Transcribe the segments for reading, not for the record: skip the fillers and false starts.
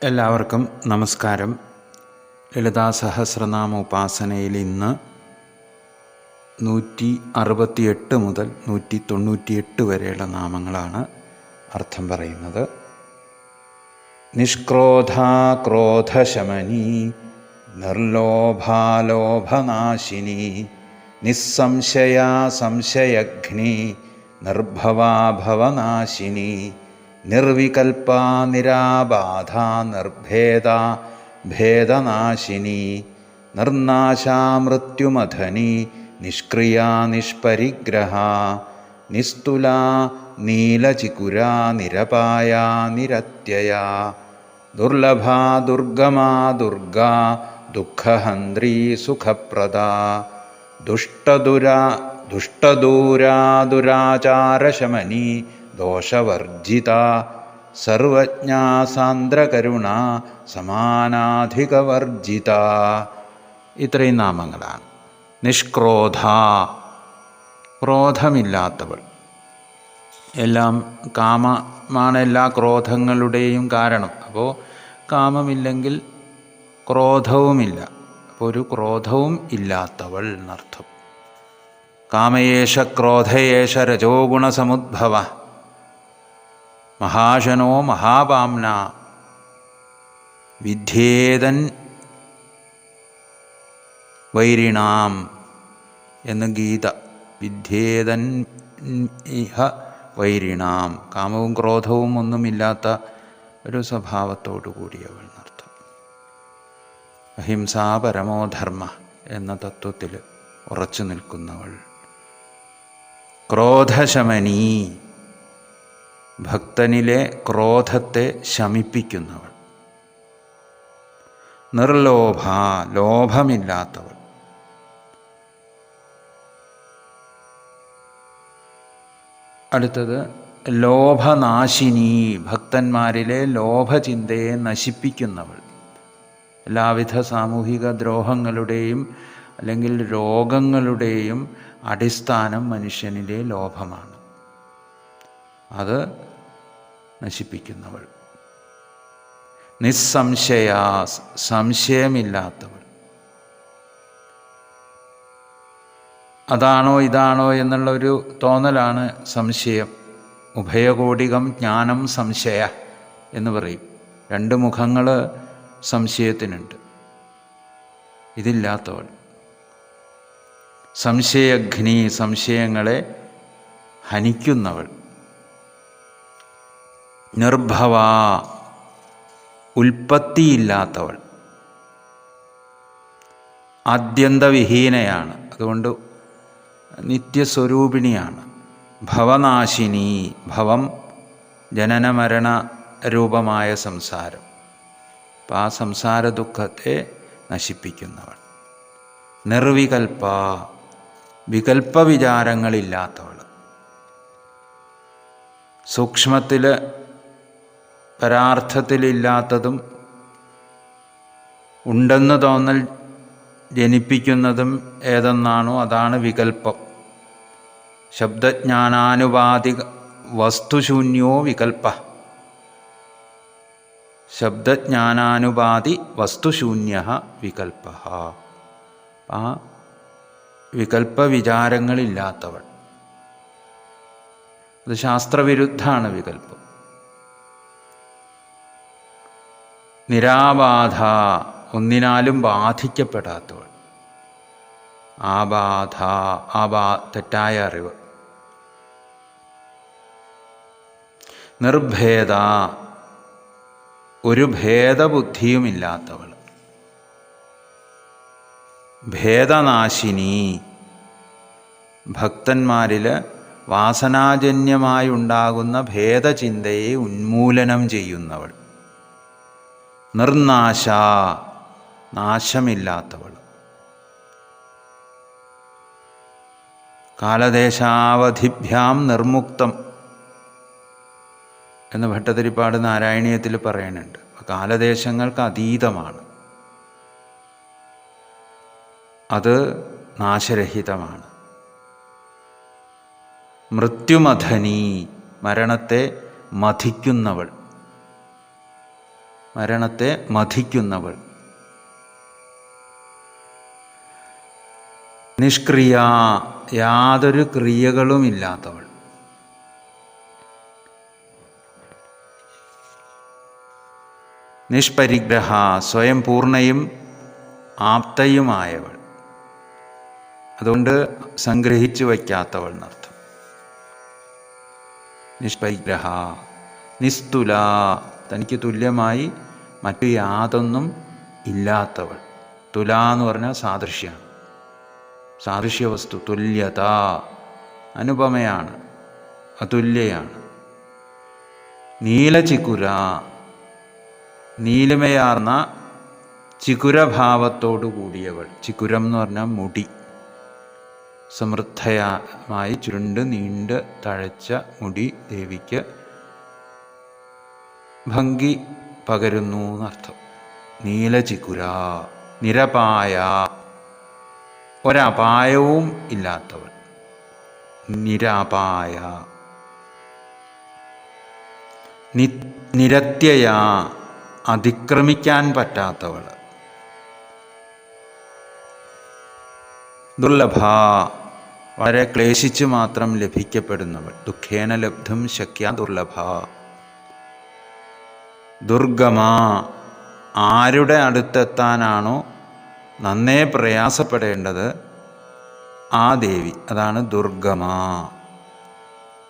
എല്ലാവർക്കും നമസ്കാരം. ലളിതാ സഹസ്രനാമ ഉപാസനയിൽ ഇന്ന് 168 മുതൽ 198 വരെയുള്ള നാമങ്ങളാണ് അർത്ഥം പറയുന്നത്. നിഷ്ക്രോധാ ക്രോധശമനി, നിർലോഭാ ലോഭനാശിനി, നിസ്സംശയാ സംശയഘ്നി, നിർഭവാ ഭവനാശിനി, നിർവികൽപാ നിരാബാധാ നിർഭേദാ ഭേദനാശിനി, നിർനാശാ മൃത്യുമഥനി, നിഷ്ക്രിയാ നിഷ്പരിഗ്രഹാ, നിസ്തുലാ നീലചികുരാ, നിരപായാ നിരത്യയാ, ദുർലഭാ ദുർഗമാ ദുർഗാ, ദുഃഖഹന്ത്രീ സുഖപ്രദാ, ദുഷ്ടദൂരാ ദുരാചാരശമനി, ദോഷവർജിത, സർവജ്ഞാ സാന്ദ്രകരുണ, സമാനാധികവർജിത. ഇത്രയും നാമങ്ങളാണ്. നിഷ്ക്രോധ, ക്രോധമില്ലാത്തവൾ. കാമമാണ് എല്ലാ ക്രോധങ്ങളുടെയും കാരണം. അപ്പോൾ കാമമില്ലെങ്കിൽ ക്രോധവുമില്ല. അപ്പോൾ ഒരു ക്രോധവും ഇല്ലാത്തവൾ എന്നർത്ഥം. കാമയേഷ ക്രോധയേഷ രജോ ഗുണസമുദ്ഭവ, മഹാശനോ മഹാപാംന, വിദ്യേതൻ വൈരിണാം എന്ന് ഗീത. വിദ്യേതൻ ഇഹ വൈരിണാം. കാമവും ക്രോധവും ഒന്നുമില്ലാത്ത ഒരു സ്വഭാവത്തോടു കൂടിയവൾ എന്നർത്ഥം. അഹിംസാ പരമോധർമ്മ എന്ന തത്വത്തിൽ ഉറച്ചു നിൽക്കുന്നവൾ. ക്രോധശമനി, ഭക്തനിലെ ക്രോധത്തെ ശമിപ്പിക്കുന്നവൾ. നിർലോഭ, ലോഭമില്ലാത്തവൾ. അടുത്തത് ലോഭനാശിനി, ഭക്തന്മാരിലെ ലോഭചിന്തയെ നശിപ്പിക്കുന്നവൾ. എല്ലാവിധ സാമൂഹിക ദ്രോഹങ്ങളുടെയും അല്ലെങ്കിൽ രോഗങ്ങളുടെയും അടിസ്ഥാനം മനുഷ്യനിലെ ലോഭമാണ്. അത് നശിപ്പിക്കുന്നവൾ. നിസ്സംശയ, സംശയമില്ലാത്തവൾ. അതാണോ ഇതാണോ എന്നുള്ളൊരു തോന്നലാണ് സംശയം. ഉഭയകോടികം ജ്ഞാനം സംശയ എന്ന് പറയും. രണ്ട് മുഖങ്ങൾ സംശയത്തിനുണ്ട്. ഇതില്ലാത്തവൾ. സംശയഘ്നി, സംശയങ്ങളെ ഹനിക്കുന്നവൾ. നിർഭവ, ഉൽപ്പത്തിയില്ലാത്തവൾ. ആദ്യന്തവിഹീനയാണ്, അതുകൊണ്ട് നിത്യസ്വരൂപിണിയാണ്. ഭവനാശിനി, ഭവം ജനനമരണ രൂപമായ സംസാരം. അപ്പം ആ സംസാര ദുഃഖത്തെ നശിപ്പിക്കുന്നവൾ. നിർവികൽപ, വികൽപ്പ വിചാരങ്ങളില്ലാത്തവൾ. സൂക്ഷ്മത്തിൽ പരാർത്ഥത്തിലില്ലാത്തതും ഉണ്ടെന്ന് തോന്നൽ ജനിപ്പിക്കുന്നതും ഏതെന്നാണോ അതാണ് വികൽപ്പം. ശബ്ദജ്ഞാനാനുപാതി വസ്തുശൂന്യോ വികൽപ്പ. ശബ്ദജ്ഞാനാനുപാതി വസ്തുശൂന്യ വികൽപ്പ. ആ വികൽപ്പ വിചാരങ്ങളില്ലാത്തവൾ. അത് ശാസ്ത്രവിരുദ്ധാണ് വികൽപ്പം. നിരാബാധ, ഒന്നിനാലും ബാധിക്കപ്പെടാത്തവൾ. ആബാധ, തെറ്റായ അറിവ്. നിർഭേദ, ഒരു ഭേദബുദ്ധിയുമില്ലാത്തവൾ. ഭേദനാശിനി, ഭക്തന്മാരിൽ വാസനാജന്യമായുണ്ടാകുന്ന ഭേദചിന്തയെ ഉന്മൂലനം ചെയ്യുന്നവൾ. നിർനാശ, നാശമില്ലാത്തവൾ. കാലദേശാവധിഭ്യാം നിർമുക്തം എന്ന് ഭട്ടതിരിപ്പാട് നാരായണീയത്തിൽ പറയുന്നുണ്ട്. കാലദേശങ്ങൾക്ക് അതീതമാണ്. അത് നാശരഹിതമാണ്. മൃത്യുമഥനി, മരണത്തെ മഥിക്കുന്നവൾ. മരണത്തെ മഥിക്കുന്നവൾ. നിഷ്ക്രിയ, യാതൊരു ക്രിയകളുമില്ലാത്തവൾ. നിഷ്പരിഗ്രഹ, സ്വയം പൂർണ്ണയും ആപ്തയുമായവൾ. അതുകൊണ്ട് സംഗ്രഹിച്ചു വയ്ക്കാത്തവൾ എന്നർത്ഥം. നിഷ്പരിഗ്രഹ. നിസ്തുല, തനിക്ക് തുല്യമായി മറ്റു യാതൊന്നും ഇല്ലാത്തവൾ. തുല എന്ന് പറഞ്ഞാൽ സാദൃശ്യമാണ്, സാദൃശ്യവസ്തു. തുല്യത, അനുപമയാണ്, അതുല്യയാണ്. നീലചിക്കുര, നീലിമയാർന്ന ചിക്കുരഭാവത്തോടു കൂടിയവൾ. ചിക്കുരം എന്ന് പറഞ്ഞാൽ മുടി, സമൃദ്ധമായി ചുരുണ്ട് നീണ്ട് തഴച്ച മുടി ദേവിക്ക് ഭംഗി പകരുന്നു എന്നർത്ഥം. നീലചിക്കുര. നിരപായ, ഒരപായവും ഇല്ലാത്തവൾ. നിരപായ. നിരത്യയ, അതിക്രമിക്കാൻ പറ്റാത്തവൾ. ദുർലഭ, വളരെ ക്ലേശിച്ച് മാത്രം ലഭിക്കപ്പെടുന്നവൾ. ദുഃഖേന ലബ്ധും ശക്യ ദുർലഭ. ദുർഗമ, ആരുടെ അടുത്തെത്താനാണോ നന്നേ പ്രയാസപ്പെടേണ്ടത് ആ ദേവി, അതാണ് ദുർഗമ.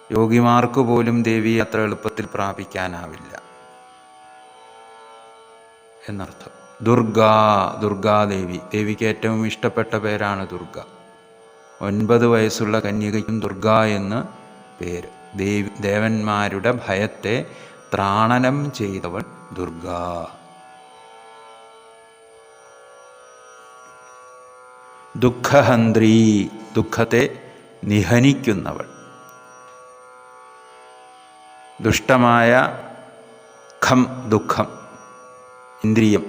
യോഗിമാർക്ക് പോലും ദേവിയെ അത്ര എളുപ്പത്തിൽ പ്രാപിക്കാനാവില്ല എന്നർത്ഥം. ദുർഗാ, ദുർഗാദേവി. ദേവിക്ക് ഏറ്റവും ഇഷ്ടപ്പെട്ട പേരാണ് ദുർഗ. 9 വയസ്സുള്ള കന്യകയ്ക്കും ദുർഗ എന്ന് പേര്. ദേവന്മാരുടെ ഭയത്തെ ത്രാണനം ചെയ്തവൾ ദുർഗ. ദുഃഖഹന്ത്രി, ദുഃഖത്തെ നിഹനിക്കുന്നവൾ. ദുഷ്ടമായ ഖം, ദുഃഖം, ഇന്ദ്രിയം.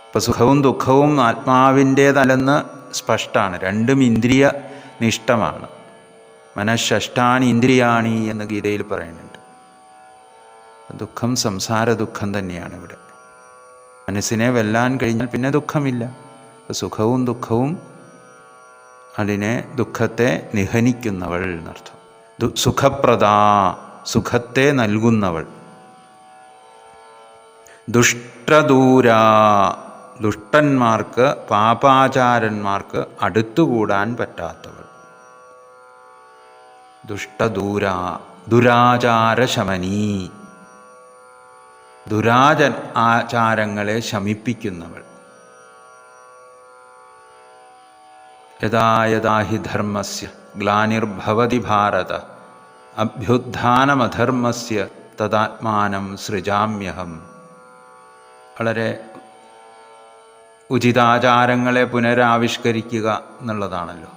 ഇപ്പം സുഖവും ദുഃഖവും ആത്മാവിൻ്റേതല്ലെന്ന് സ്പഷ്ടമാണ്. രണ്ടും ഇന്ദ്രിയ നിഷ്ഠമാണ്. മനഃഷ്ടാനി ഇന്ദ്രിയാണി എന്ന് ഗീതയിൽ പറയുന്നുണ്ട്. ദുഃഖം സംസാര ദുഃഖം തന്നെയാണ് ഇവിടെ. മനസ്സിനെ വെല്ലാൻ കഴിഞ്ഞാൽ പിന്നെ ദുഃഖമില്ല. സുഖവും ദുഃഖവും അതിനെ, ദുഃഖത്തെ നിഹനിക്കുന്നവൾ എന്നർത്ഥം. സുഖപ്രദാ, സുഖത്തെ നൽകുന്നവൾ. ദുഷ്ടദൂര, ദുഷ്ടന്മാർക്ക് പാപാചാരന്മാർക്ക് അടുത്തുകൂടാൻ പറ്റാത്തവൾ. ദുഷ്ടദൂര, ദുരാചാരശമനി, ആചാരങ്ങളെ ശമിപ്പിക്കുന്നവൾ. യഥാ യഥാ ഹി ധർമ്മസ്യ ഗ്ലാനിർഭവതി ഭാരത അഭ്യുത്ഥാനമധർമ്മസ്യ തദാത്മാനം സൃജാമ്യഹം. വളരെ ഉചിതാചാരങ്ങളെ പുനരാവിഷ്കരിക്കുക എന്നുള്ളതാണല്ലോ.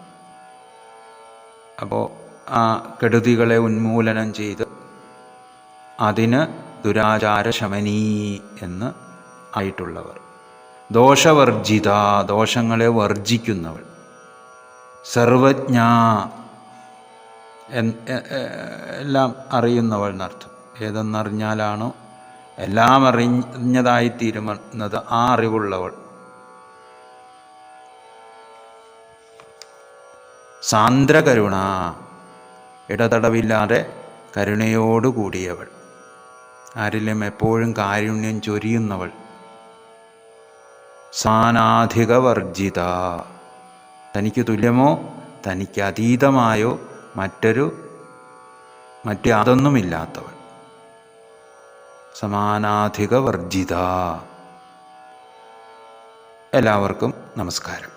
അപ്പോൾ ആ കെടുതികളെ ഉന്മൂലനം ചെയ്ത് അതിന് ദുരാചാരശമനീ എന്ന് ആയിട്ടുള്ളവർ. ദോഷവർജിത, ദോഷങ്ങളെ വർജിക്കുന്നവൾ. സർവജ്ഞ, എല്ലാം അറിയുന്നവൾ എന്നർത്ഥം. ഏതെന്നറിഞ്ഞാലാണോ എല്ലാം അറിഞ്ഞതായിത്തീരുന്നത് ആ അറിവുള്ളവൾ. സാന്ദ്രകരുണ, ഇടതടവില്ലാതെ കരുണയോടുകൂടിയവൾ. ആരിലും എപ്പോഴും കാരുണ്യം ചൊരിയുന്നവൾ. സാനാധികവർജിത, തനിക്ക് തുല്യമോ തനിക്ക് അതീതമായോ മറ്റു യാതൊന്നുമില്ലാത്തവൾ. സമാനാധികവർജിത. എല്ലാവർക്കും നമസ്കാരം.